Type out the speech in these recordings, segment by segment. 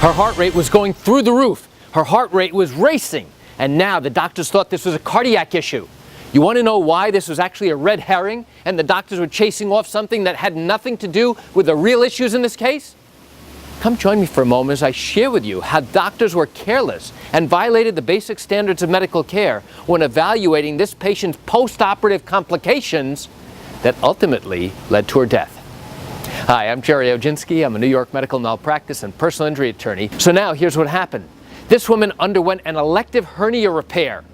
Her heart rate was going through the roof. Her heart rate was racing. And now the doctors thought this was a cardiac issue. You want to know why this was actually a red herring and the doctors were chasing off something that had nothing to do with the real issues in this case? Come join me for a moment as I share with you how doctors were careless and violated the basic standards of medical care when evaluating this patient's post-operative complications that ultimately led to her death. Hi, I'm Gerry Oginski. I'm a New York medical malpractice and personal injury attorney. So now here's what happened. This woman underwent an elective hernia repair.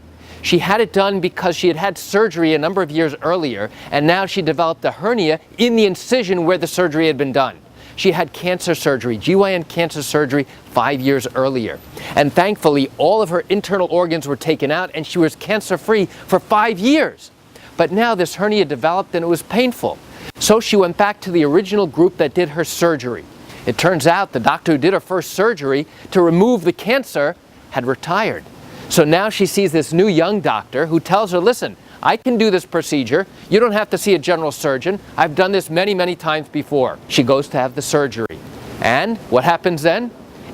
She had it done because she had had surgery a number of years earlier, and now she developed a hernia in the incision where the surgery had been done. She had cancer surgery, GYN cancer surgery, 5 years earlier. And thankfully, all of her internal organs were taken out and she was cancer-free for 5 years. But now this hernia developed and it was painful. So she went back to the original group that did her surgery. It turns out the doctor who did her first surgery to remove the cancer had retired. So now she sees this new young doctor who tells her, listen, I can do this procedure. You don't have to see a general surgeon. I've done this many, many times before. She goes to have the surgery. And what happens then?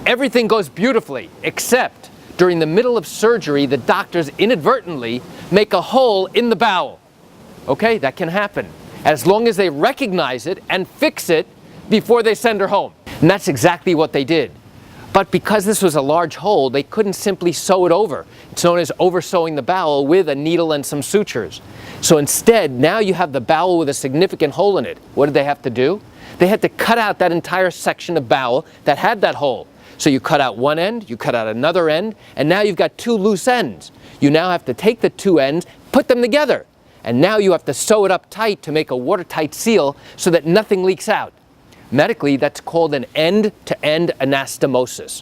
Everything goes beautifully, except during the middle of surgery, the doctors inadvertently make a hole in the bowel. Okay, that can happen, as long as they recognize it and fix it before they send her home. And that's exactly what they did. But because this was a large hole, they couldn't simply sew it over. It's known as over-sewing the bowel with a needle and some sutures. So instead, now you have the bowel with a significant hole in it. What did they have to do? They had to cut out that entire section of bowel that had that hole. So you cut out one end, you cut out another end, and now you've got two loose ends. You now have to take the two ends, put them together, and now you have to sew it up tight to make a watertight seal so that nothing leaks out. Medically, that's called an end-to-end anastomosis.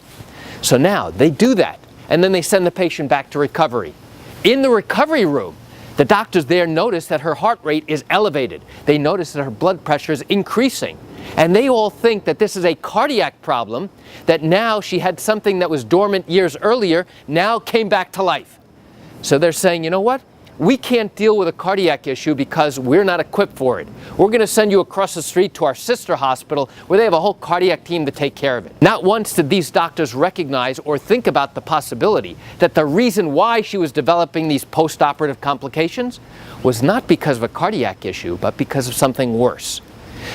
So now they do that, and then they send the patient back to recovery. In the recovery room, the doctors there notice that her heart rate is elevated. They notice that her blood pressure is increasing. And they all think that this is a cardiac problem, that now she had something that was dormant years earlier, now came back to life. So they're saying, you know what? We can't deal with a cardiac issue because we're not equipped for it. We're going to send you across the street to our sister hospital where they have a whole cardiac team to take care of it. Not once did these doctors recognize or think about the possibility that the reason why she was developing these post-operative complications was not because of a cardiac issue, but because of something worse.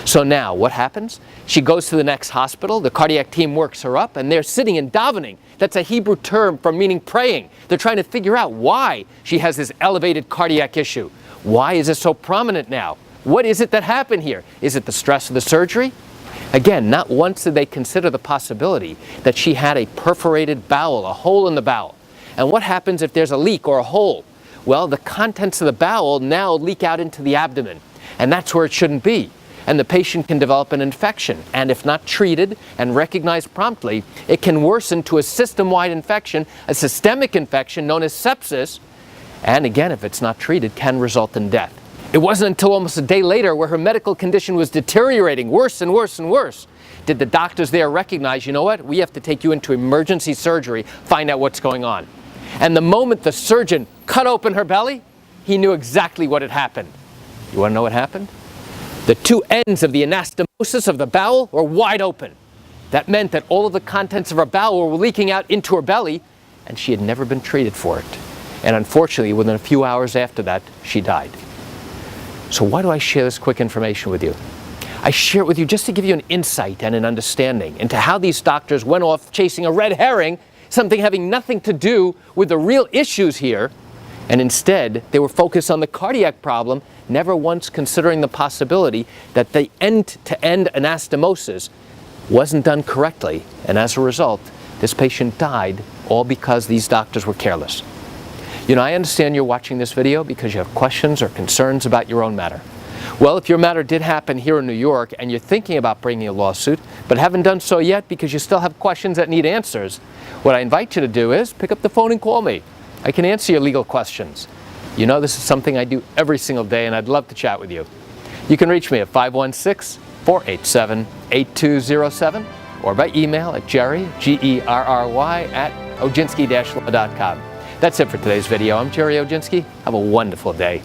So now what happens? She goes to the next hospital, the cardiac team works her up, and they're sitting and davening. That's a Hebrew term for meaning praying. They're trying to figure out why she has this elevated cardiac issue. Why is it so prominent now? What is it that happened here? Is it the stress of the surgery? Again, not once did they consider the possibility that she had a perforated bowel, a hole in the bowel. And what happens if there's a leak or a hole? Well, the contents of the bowel now leak out into the abdomen, and that's where it shouldn't be. And the patient can develop an infection, and if not treated and recognized promptly, it can worsen to a system-wide infection, a systemic infection known as sepsis, and again, if it's not treated, can result in death. It wasn't until almost a day later, where her medical condition was deteriorating worse and worse and worse, did the doctors there recognize, you know what, we have to take you into emergency surgery, find out what's going on. And the moment the surgeon cut open her belly, he knew exactly what had happened. You want to know what happened? The two ends of the anastomosis of the bowel were wide open. That meant that all of the contents of her bowel were leaking out into her belly, and she had never been treated for it. And unfortunately, within a few hours after that, she died. So why do I share this quick information with you? I share it with you just to give you an insight and an understanding into how these doctors went off chasing a red herring, something having nothing to do with the real issues here, and instead they were focused on the cardiac problem, never once considering the possibility that the end-to-end anastomosis wasn't done correctly, and as a result, this patient died, all because these doctors were careless. You know, I understand you're watching this video because you have questions or concerns about your own matter. Well, if your matter did happen here in New York and you're thinking about bringing a lawsuit, but haven't done so yet because you still have questions that need answers, what I invite you to do is pick up the phone and call me. I can answer your legal questions. You know, this is something I do every single day, and I'd love to chat with you. You can reach me at 516-487-8207 or by email at Gerry, Gerry, at oginski-law.com. That's it for today's video. I'm Gerry Oginski. Have a wonderful day.